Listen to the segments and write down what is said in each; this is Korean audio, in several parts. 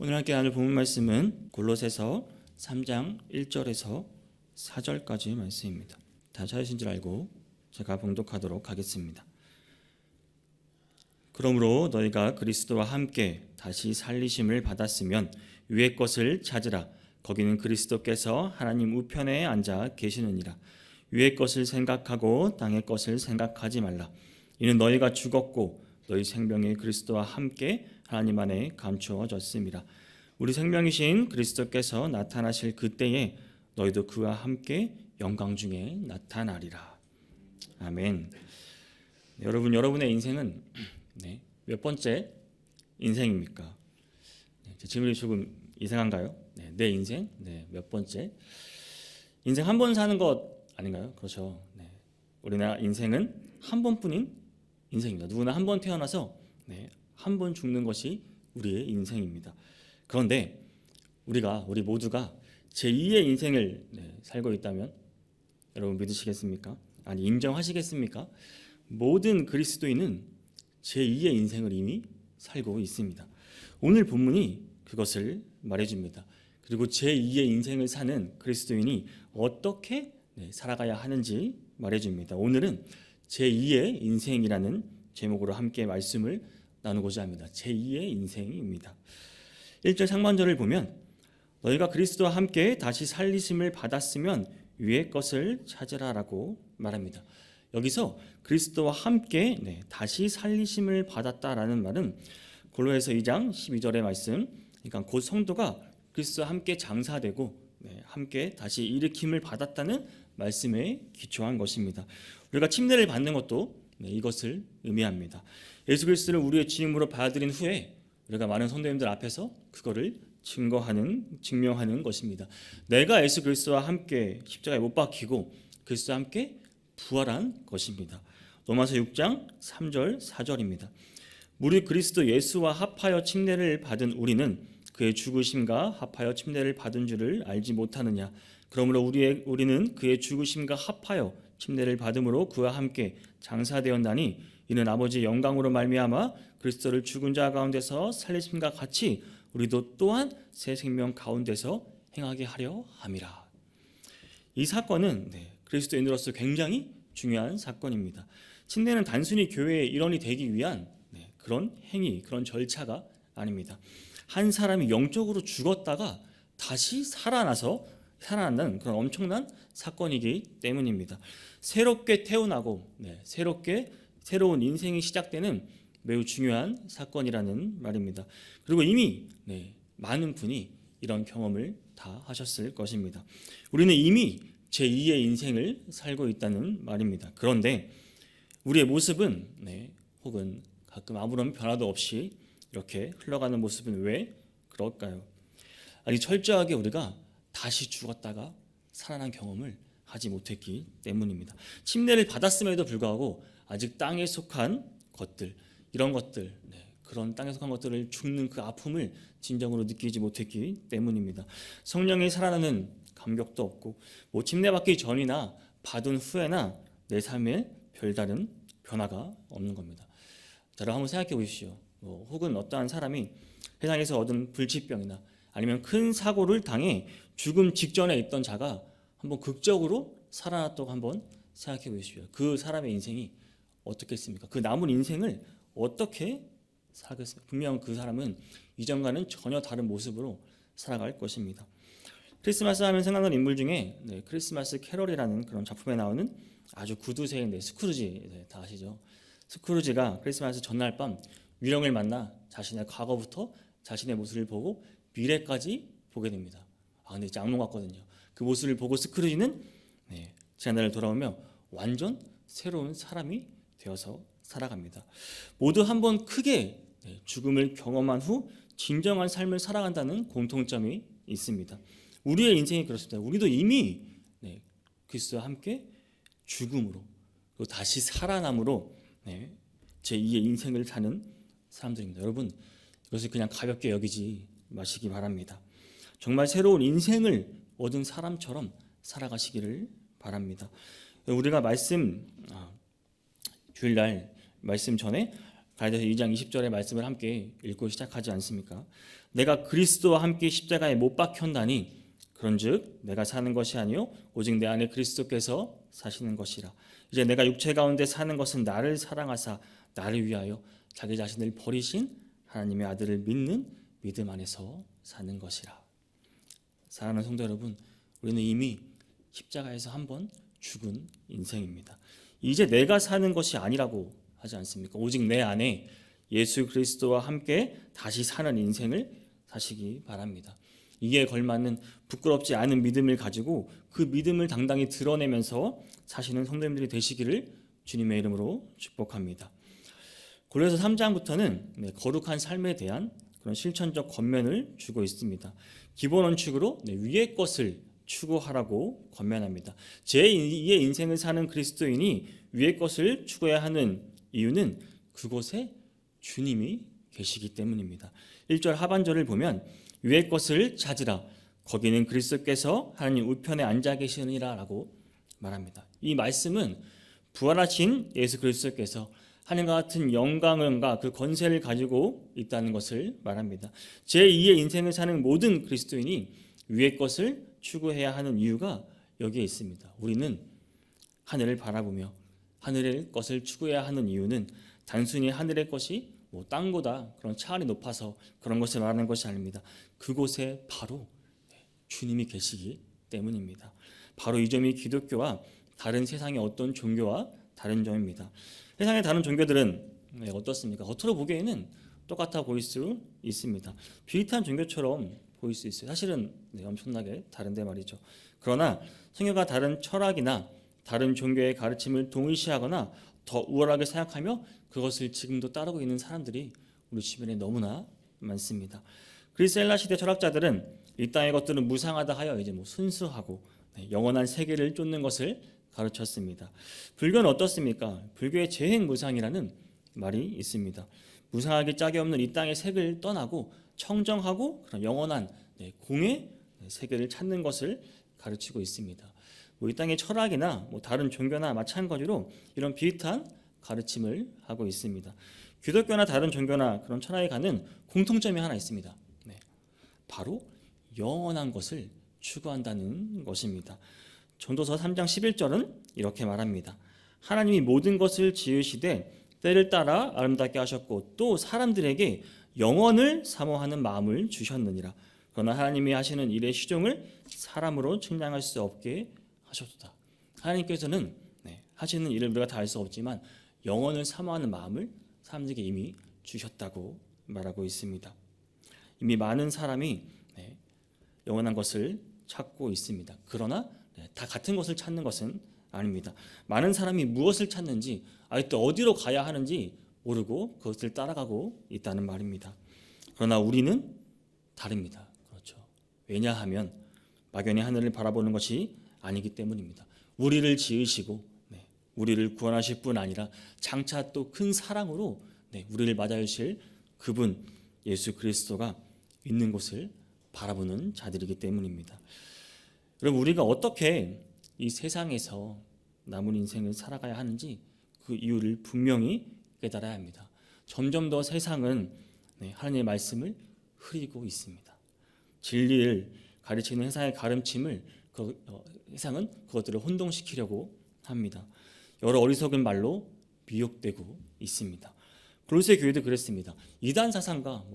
오늘 함께 나눌 본문 말씀은 골로새서 3장 1절에서 4절까지 말씀입니다. 다 찾으신 줄 알고 제가 봉독하도록 하겠습니다. 그러므로 너희가 그리스도와 함께 다시 살리심을 받았으면 위의 것을 찾으라. 거기는 그리스도께서 하나님 우편에 앉아 계시느니라. 위의 것을 생각하고 땅의 것을 생각하지 말라. 이는 너희가 죽었고 너희 생명이 그리스도와 함께 하나님 안에 감추어졌습니다. 우리 생명이신 그리스도께서 나타나실 그때에 너희도 그와 함께 영광 중에 나타나리라. 아멘. 여러분, 여러분의 인생은 몇 번째 인생입니까? 제 질문이 조금 이상한가요? 내 인생? 몇 번째? 인생 한 번 사는 것 아닌가요? 그렇죠. 우리나라 인생은 한 번뿐인 인생입니다. 누구나 한 번 태어나서 한 번 죽는 것이 우리의 인생입니다. 그런데 우리 모두가 제2의 인생을 살고 있다면 여러분 믿으시겠습니까? 아니, 인정하시겠습니까? 모든 그리스도인은 제2의 인생을 이미 살고 있습니다. 오늘 본문이 그것을 말해줍니다. 그리고 제2의 인생을 사는 그리스도인이 어떻게 살아가야 하는지 말해줍니다. 오늘은 제2의 인생이라는 제목으로 함께 말씀을 나누고자 합니다. 제2의 인생입니다. 1절 상반절을 보면 너희가 그리스도와 함께 다시 살리심을 받았으면 위의 것을 찾으라라고 말합니다. 여기서 그리스도와 함께 다시 살리심을 받았다라는 말은 골로새서 2장 12절의 말씀, 그러니까 곧 성도가 그리스도와 함께 장사되고 함께 다시 일으킴을 받았다는 말씀에 기초한 것입니다. 우리가 침례를 받는 것도 이것을 의미합니다. 예수 그리스도를 우리의 주님으로 받아들인 후에 우리가 많은 성도님들 앞에서 그거를 증명하는 것입니다. 내가 예수 그리스도와 함께 십자가에 못 박히고 그리스도와 함께 부활한 것입니다. 로마서 6장 3절 4절입니다. 무릇 그리스도 예수와 합하여 침례를 받은 우리는 그의 죽으심과 합하여 침례를 받은 줄을 알지 못하느냐. 그러므로 우리는 그의 죽으심과 합하여 침례를 받음으로 그와 함께 장사되었나니 이는 아버지의 영광으로 말미암아 그리스도를 죽은 자 가운데서 살리심과 같이 우리도 또한 새 생명 가운데서 행하게 하려 함이라. 이 사건은 그리스도인으로서 굉장히 중요한 사건입니다. 침례는 단순히 교회의 일원이 되기 위한 그런 행위, 그런 절차가 아닙니다. 한 사람이 영적으로 죽었다가 다시 살아난다는 그런 엄청난 사건이기 때문입니다. 새롭게 태어나고 새로운 인생이 시작되는 매우 중요한 사건이라는 말입니다. 그리고 이미 많은 분이 이런 경험을 다 하셨을 것입니다. 우리는 이미 제2의 인생을 살고 있다는 말입니다. 그런데 우리의 모습은 혹은 가끔 아무런 변화도 없이 이렇게 흘러가는 모습은 왜 그럴까요? 아직 철저하게 우리가 다시 죽었다가 살아난 경험을 하지 못했기 때문입니다. 침례를 받았음에도 불구하고 아직 땅에 속한 것들, 이런 것들, 그런 땅에 속한 것들을 죽는 그 아픔을 진정으로 느끼지 못했기 때문입니다. 성령이 살아나는 감격도 없고 침례 받기 전이나 받은 후에나 내 삶에 별다른 변화가 없는 겁니다. 여러분 한번 생각해 보십시오. 혹은 어떠한 사람이 세상에서 얻은 불치병이나 아니면 큰 사고를 당해 죽음 직전에 있던 자가 한번 극적으로 살아났다고 한번 생각해 보십시오. 그 사람의 인생이 어떻겠습니까? 그 남은 인생을 어떻게 살겠습니까? 분명 그 사람은 이전과는 전혀 다른 모습으로 살아갈 것입니다. 크리스마스 하면 생각나는 인물 중에 크리스마스 캐럴이라는 그런 작품에 나오는 아주 구두쇠인 스크루지, 다 아시죠? 스크루지가 크리스마스 전날 밤 유령을 만나 자신의 과거부터 자신의 모습을 보고 미래까지 보게 됩니다. 근데 이제 악몽 같거든요. 그 모습을 보고 스크루지는 지난날을 돌아오며 완전 새로운 사람이 되어서 살아갑니다. 모두 한번 크게 죽음을 경험한 후 진정한 삶을 살아간다는 공통점이 있습니다. 우리의 인생이 그렇습니다. 우리도 이미 그리스도와 함께 죽음으로 그리고 다시 살아남으로 제2의 인생을 사는 사람들입니다. 여러분, 이것을 그냥 가볍게 여기지 마시기 바랍니다. 정말 새로운 인생을 얻은 사람처럼 살아가시기를 바랍니다. 우리가 주일날 말씀 전에 갈라디아서 2장 20절의 말씀을 함께 읽고 시작하지 않습니까? 내가 그리스도와 함께 십자가에 못 박혔나니 그런즉 내가 사는 것이 아니요 오직 내 안에 그리스도께서 사시는 것이라. 이제 내가 육체 가운데 사는 것은 나를 사랑하사 나를 위하여 자기 자신을 버리신 하나님의 아들을 믿는 믿음 안에서 사는 것이라. 사랑하는 성도 여러분, 우리는 이미 십자가에서 한번 죽은 인생입니다. 이제 내가 사는 것이 아니라고 하지 않습니까? 오직 내 안에 예수 그리스도와 함께 다시 사는 인생을 사시기 바랍니다. 이에 걸맞는 부끄럽지 않은 믿음을 가지고 그 믿음을 당당히 드러내면서 사시는 성도님들이 되시기를 주님의 이름으로 축복합니다. 고린도서 3장부터는 거룩한 삶에 대한 그런 실천적 권면을 주고 있습니다. 기본 원칙으로 위의 것을 추구하라고 권면합니다. 제2의 인생을 사는 그리스도인이 위의 것을 추구해야 하는 이유는 그곳에 주님이 계시기 때문입니다. 1절 하반절을 보면 위의 것을 찾으라 거기는 그리스도께서 하나님 우편에 앉아 계시느니라 라고 말합니다. 이 말씀은 부활하신 예수 그리스도께서 하늘과 같은 영광과 그 권세를 가지고 있다는 것을 말합니다. 제2의 인생을 사는 모든 그리스도인이 위의 것을 추구해야 하는 이유가 여기에 있습니다. 우리는 하늘을 바라보며 하늘의 것을 추구해야 하는 이유는 단순히 하늘의 것이 땅보다 그런 차원이 높아서 그런 것을 말하는 것이 아닙니다. 그곳에 바로 주님이 계시기 때문입니다. 바로 이 점이 기독교와 다른 세상의 어떤 종교와 다른 점입니다. 세상의 다른 종교들은 어떻습니까? 겉으로 보기에는 똑같아 보일 수 있습니다. 비슷한 종교처럼 보일 수 있어요. 사실은 엄청나게 다른데 말이죠. 그러나 성경과 다른 철학이나 다른 종교의 가르침을 동일시하거나 더 우월하게 생각하며 그것을 지금도 따르고 있는 사람들이 우리 주변에 너무나 많습니다. 그리스 헬라 시대 철학자들은 이 땅의 것들은 무상하다 하여 이제 순수하고 영원한 세계를 쫓는 것을 가르쳤습니다. 불교는 어떻습니까? 불교의 재행무상이라는 말이 있습니다. 무상하기 짝이 없는 이 땅의 색을 떠나고 청정하고 그런 영원한 공의 세계를 찾는 것을 가르치고 있습니다. 이 땅의 철학이나 다른 종교나 마찬가지로 이런 비슷한 가르침을 하고 있습니다. 기독교나 다른 종교나 그런 철학에 가는 공통점이 하나 있습니다. 바로 영원한 것을 추구한다는 것입니다. 전도서 3장 11절은 이렇게 말합니다. 하나님이 모든 것을 지으시되 때를 따라 아름답게 하셨고 또 사람들에게 영원을 사모하는 마음을 주셨느니라. 그러나 하나님이 하시는 일의 시종을 사람으로 측량할 수 없게 하셨도다. 하나님께서는 하시는 일을 우리가 다 알 수 없지만 영원을 사모하는 마음을 사람들에게 이미 주셨다고 말하고 있습니다. 이미 많은 사람이 영원한 것을 찾고 있습니다. 그러나 다 같은 것을 찾는 것은 아닙니다. 많은 사람이 무엇을 찾는지 또 어디로 가야 하는지 모르고 그것을 따라가고 있다는 말입니다. 그러나 우리는 다릅니다. 그렇죠. 왜냐하면 막연히 하늘을 바라보는 것이 아니기 때문입니다. 우리를 지으시고 우리를 구원하실 뿐 아니라 장차 또 큰 사랑으로 우리를 맞아주실 그분 예수 그리스도가 있는 곳을 바라보는 자들이기 때문입니다. 여러분, 우리가 어떻게 이 세상에서 남은 인생을 살아가야 하는지 그 이유를 분명히 깨달아야 합니다. 점점 더 세상은 하나님의 말씀을 흐리고 있습니다. 진리를 가르치는 세상의 가르침을 세상은 그것들을 혼동시키려고 합니다. 여러 어리석은 말로 미혹되고 있습니다. 골로새 교회도 그랬습니다. 이단 사상과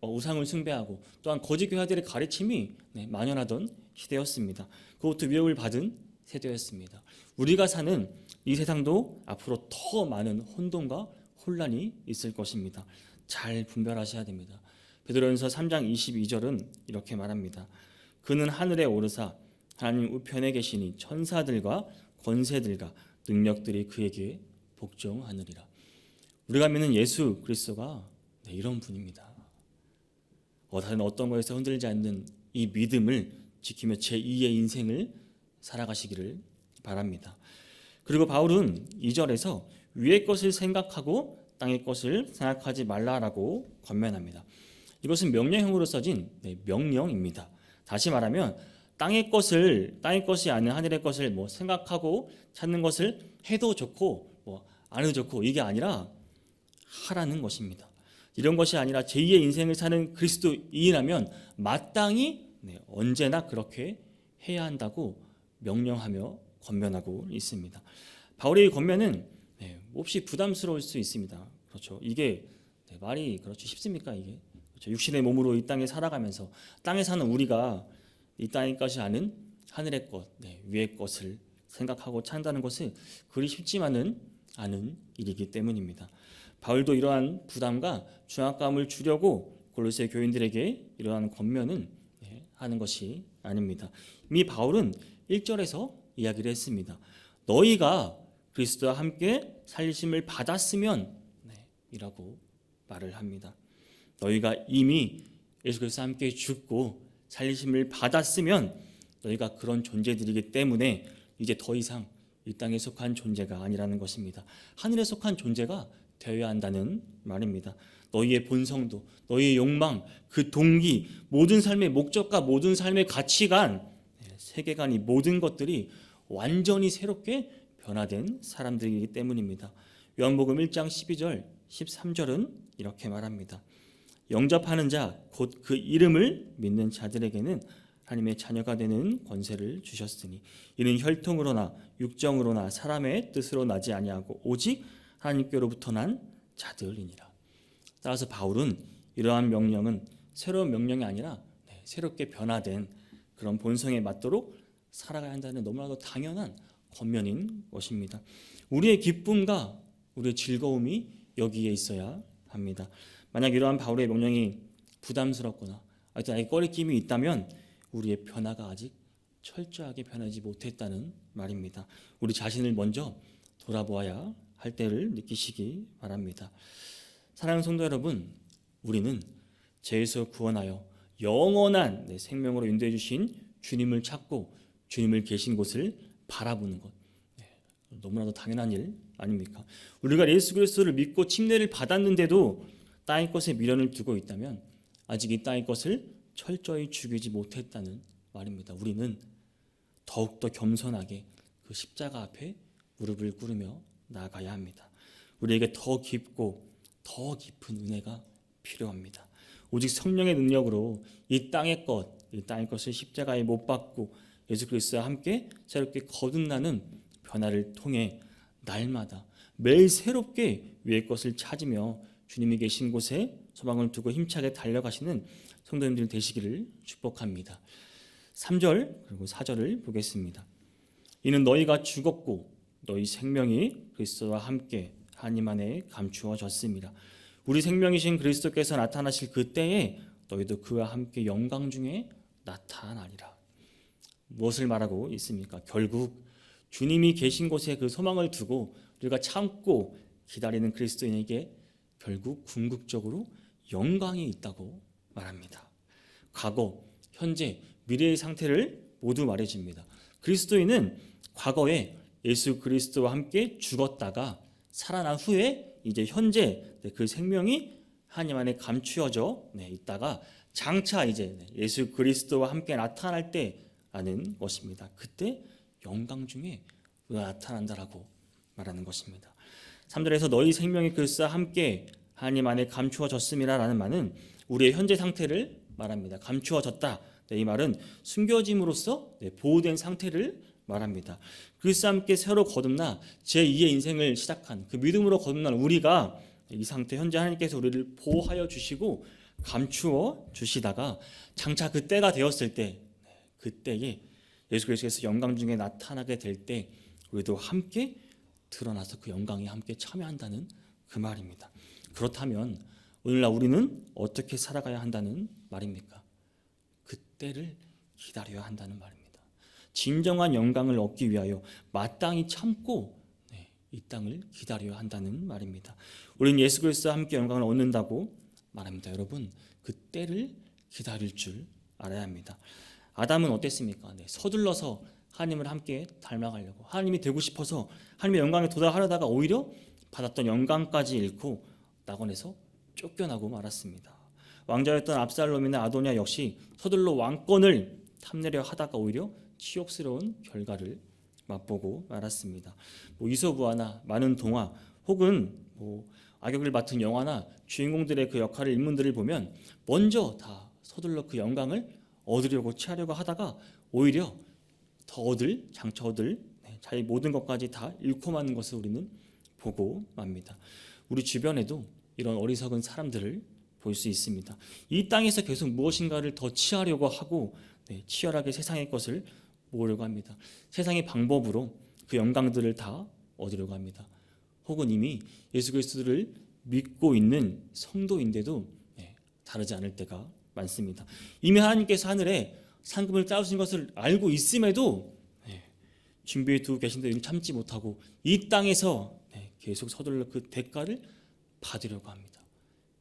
우상을 숭배하고 또한 거짓 교회들의 가르침이 만연하던 시대였습니다. 그것도 위협을 받은 세대였습니다. 우리가 사는 이 세상도 앞으로 더 많은 혼돈과 혼란이 있을 것입니다. 잘 분별하셔야 됩니다. 베드로전서 3장 22절은 이렇게 말합니다. 그는 하늘에 오르사 하나님 우편에 계시니 천사들과 권세들과 능력들이 그에게 복종하느니라. 우리가 믿는 예수 그리스도가 이런 분입니다. 다른 어떤 것에서 흔들리지 않는 이 믿음을 지키며 제2의 인생을 살아가시기를 바랍니다. 그리고 바울은 2절에서 위의 것을 생각하고 땅의 것을 생각하지 말라라고 권면합니다. 이것은 명령형으로 써진 명령입니다. 다시 말하면 땅의 것이 아닌 하늘의 것을 생각하고 찾는 것을 해도 좋고 안 해도 좋고 이게 아니라 하라는 것입니다. 이런 것이 아니라 제2의 인생을 사는 그리스도인이라면 마땅히 언제나 그렇게 해야 한다고 명령하며 권면하고 있습니다. 바울의 권면은 몹시 부담스러울 수 있습니다. 그렇죠. 이게 말이 그렇죠 쉽습니까? 이게 그렇죠. 육신의 몸으로 이 땅에 살아가면서 땅에 사는 우리가 이 땅의 것이 아닌 하늘의 것, 위의 것을 생각하고 찬다는 것은 그리 쉽지만은 않은 일이기 때문입니다. 바울도 이러한 부담과 중압감을 주려고 골로새 교인들에게 이러한 권면은 하는 것이 아닙니다. 이미 바울은 1절에서 이야기를 했습니다. 너희가 그리스도와 함께 살리심을 받았으면 이라고 말을 합니다. 너희가 이미 예수 그리스도와 함께 죽고 살리심을 받았으면 너희가 그런 존재들이기 때문에 이제 더 이상 이 땅에 속한 존재가 아니라는 것입니다. 하늘에 속한 존재가 되어야 한다는 말입니다. 너희의 본성도, 너희의 욕망, 그 동기, 모든 삶의 목적과 모든 삶의 가치관, 세계관이 모든 것들이 완전히 새롭게 변화된 사람들이기 때문입니다. 요한복음 1장 12절, 13절은 이렇게 말합니다. 영접하는 자, 곧 그 이름을 믿는 자들에게는 하나님의 자녀가 되는 권세를 주셨으니 이는 혈통으로나 육정으로나 사람의 뜻으로 나지 아니하고 오직 하나님께로부터 난 자들이니라. 따라서 바울은 이러한 명령은 새로운 명령이 아니라 새롭게 변화된 그런 본성에 맞도록 살아가야 한다는 너무나도 당연한 권면인 것입니다. 우리의 기쁨과 우리의 즐거움이 여기에 있어야 합니다. 만약 이러한 바울의 명령이 부담스럽거나 나에게 꺼리낌이 있다면 우리의 변화가 아직 철저하게 변하지 못했다는 말입니다. 우리 자신을 먼저 돌아보아야 할 때를 느끼시기 바랍니다. 사랑하는 성도 여러분, 우리는 죄에서 구원하여 영원한 생명으로 인도해 주신 주님을 찾고 주님을 계신 곳을 바라보는 것, 너무나도 당연한 일 아닙니까? 우리가 예수 그리스도를 믿고 침례를 받았는데도 땅의 것에 미련을 두고 있다면 아직 이 땅의 것을 철저히 죽이지 못했다는 말입니다. 우리는 더욱더 겸손하게 그 십자가 앞에 무릎을 꿇으며 나아가야 합니다. 우리에게 더 깊고 더 깊은 은혜가 필요합니다. 오직 성령의 능력으로 이 땅의 것을 십자가에 못 박고 예수 그리스도와 함께 새롭게 거듭나는 변화를 통해 날마다 매일 새롭게 위의 것을 찾으며 주님이 계신 곳에 소망을 두고 힘차게 달려가시는 성도님들 되시기를 축복합니다. 3절 그리고 4절을 보겠습니다. 이는 너희가 죽었고 너희 생명이 그리스도와 함께 하나님 안에 감추어졌습니다. 우리 생명이신 그리스도께서 나타나실 그때에 너희도 그와 함께 영광 중에 나타나리라. 무엇을 말하고 있습니까? 결국 주님이 계신 곳에 그 소망을 두고 우리가 참고 기다리는 그리스도인에게 결국 궁극적으로 영광이 있다고 말합니다. 과거, 현재, 미래의 상태를 모두 말해줍니다. 그리스도인은 과거에 예수 그리스도와 함께 죽었다가 살아난 후에 이제 현재 그 생명이 하나님 안에 감추어져 있다가 장차 이제 예수 그리스도와 함께 나타날 때라는 것입니다. 그때 영광 중에 나타난다라고 말하는 것입니다. 3절에서 너희 생명이 그리스도와 함께 하나님 안에 감추어졌음이라는 말은 우리의 현재 상태를 말합니다. 감추어졌다. 이 말은 숨겨짐으로써 보호된 상태를 말합니다. 그리스도와 함께 새로 거듭나 제2의 인생을 시작한 그 믿음으로 거듭난 우리가 이 상태 현재 하나님께서 우리를 보호하여 주시고 감추어 주시다가 장차 그때가 되었을 때 그때에 예수 그리스도께서 영광 중에 나타나게 될 때 우리도 함께 드러나서 그 영광에 함께 참여한다는 그 말입니다. 그렇다면 오늘날 우리는 어떻게 살아가야 한다는 말입니까? 그때를 기다려야 한다는 말입니다. 진정한 영광을 얻기 위하여 마땅히 참고 이 땅을 기다려야 한다는 말입니다. 우리는 예수 그리스도와 함께 영광을 얻는다고 말합니다. 여러분, 그때를 기다릴 줄 알아야 합니다. 아담은 어땠습니까? 서둘러서 하나님을 함께 닮아가려고 하나님이 되고 싶어서 하나님의 영광에 도달하려다가 오히려 받았던 영광까지 잃고 낙원에서 쫓겨나고 말았습니다. 왕자였던 압살롬이나 아도니아 역시 서둘러 왕권을 탐내려 하다가 오히려 치욕스러운 결과를 맛보고 말았습니다. 이소부화나 많은 동화 혹은 악역을 맡은 영화나 주인공들의 그 역할을 인물들을 보면 먼저 다 서둘러 그 영광을 얻으려고 취하려고 하다가 오히려 더 장차 얻을 자기 모든 것까지 다 잃고 마는 것을 우리는 보고 맙니다. 우리 주변에도 이런 어리석은 사람들을 볼 수 있습니다. 이 땅에서 계속 무엇인가를 더 취하려고 하고 치열하게 세상의 것을 모으려고 합니다. 세상의 방법으로 그 영광들을 다 얻으려고 합니다. 혹은 이미 예수 그리스도를 믿고 있는 성도인데도 다르지 않을 때가 많습니다. 이미 하나님께서 하늘에 상급을 쌓으신 것을 알고 있음에도 준비해 두고 계신데 이를 참지 못하고 이 땅에서 계속 서둘러 그 대가를 받으려고 합니다.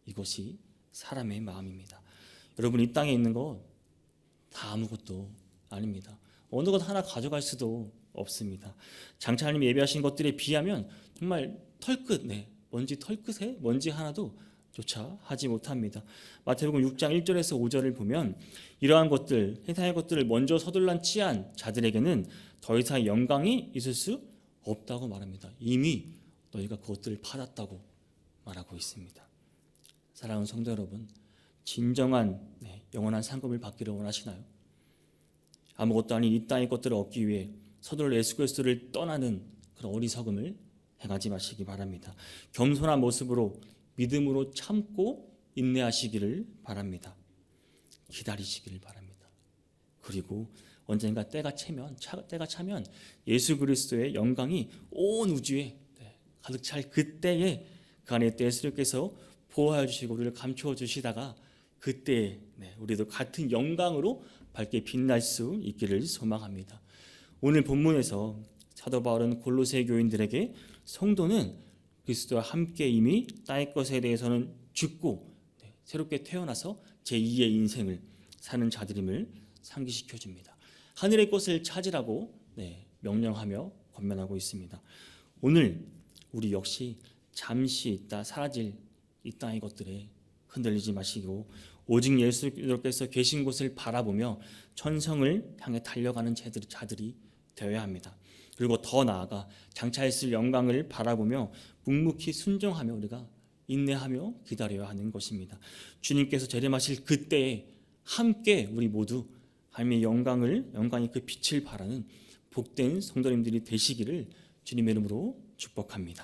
이것이 사람의 마음입니다. 여러분, 이 땅에 있는 거 다 아무것도 아닙니다. 어느 것 하나 가져갈 수도 없습니다. 장차 하나님이 예비하신 것들에 비하면 정말 털끝, 먼지 털끝에 먼지 하나도 조차 하지 못합니다. 마태복음 6장 1절에서 5절을 보면 이러한 것들, 세상의 것들을 먼저 서둘러 취한 자들에게는 더 이상 영광이 있을 수 없다고 말합니다. 이미 너희가 그것들을 받았다고 말하고 있습니다. 사랑하는 성도 여러분, 진정한 영원한 상급을 받기를 원하시나요? 아무것도 아닌 이 땅의 것들을 얻기 위해 서둘러 예수 그리스도를 떠나는 그런 어리석음을 행하지 마시기 바랍니다. 겸손한 모습으로 믿음으로 참고 인내하시기를 바랍니다. 기다리시기를 바랍니다. 그리고 언젠가 때가 차면 예수 그리스도의 영광이 온 우주에 가득 찰 그때에 그 안에 예수님께서 보호하여 주시고 우리를 감추어 주시다가 그때 우리도 같은 영광으로 밝게 빛날 수 있기를 소망합니다. 오늘 본문에서 사도 바울은 골로새 교인들에게 성도는 그리스도와 함께 이미 땅의 것에 대해서는 죽고 새롭게 태어나서 제2의 인생을 사는 자들임을 상기시켜 줍니다. 하늘의 것을 찾으라고 명령하며 권면하고 있습니다. 오늘 우리 역시 잠시 있다 사라질 이 땅의 것들에 흔들리지 마시고 오직 예수께서 계신 곳을 바라보며 천성을 향해 달려가는 자들이 되어야 합니다. 그리고 더 나아가 장차 있을 영광을 바라보며 묵묵히 순종하며 우리가 인내하며 기다려야 하는 것입니다. 주님께서 재림하실 그때에 함께 우리 모두 하나님의 영광이 그 빛을 발하는 복된 성도님들이 되시기를 주님의 이름으로 축복합니다.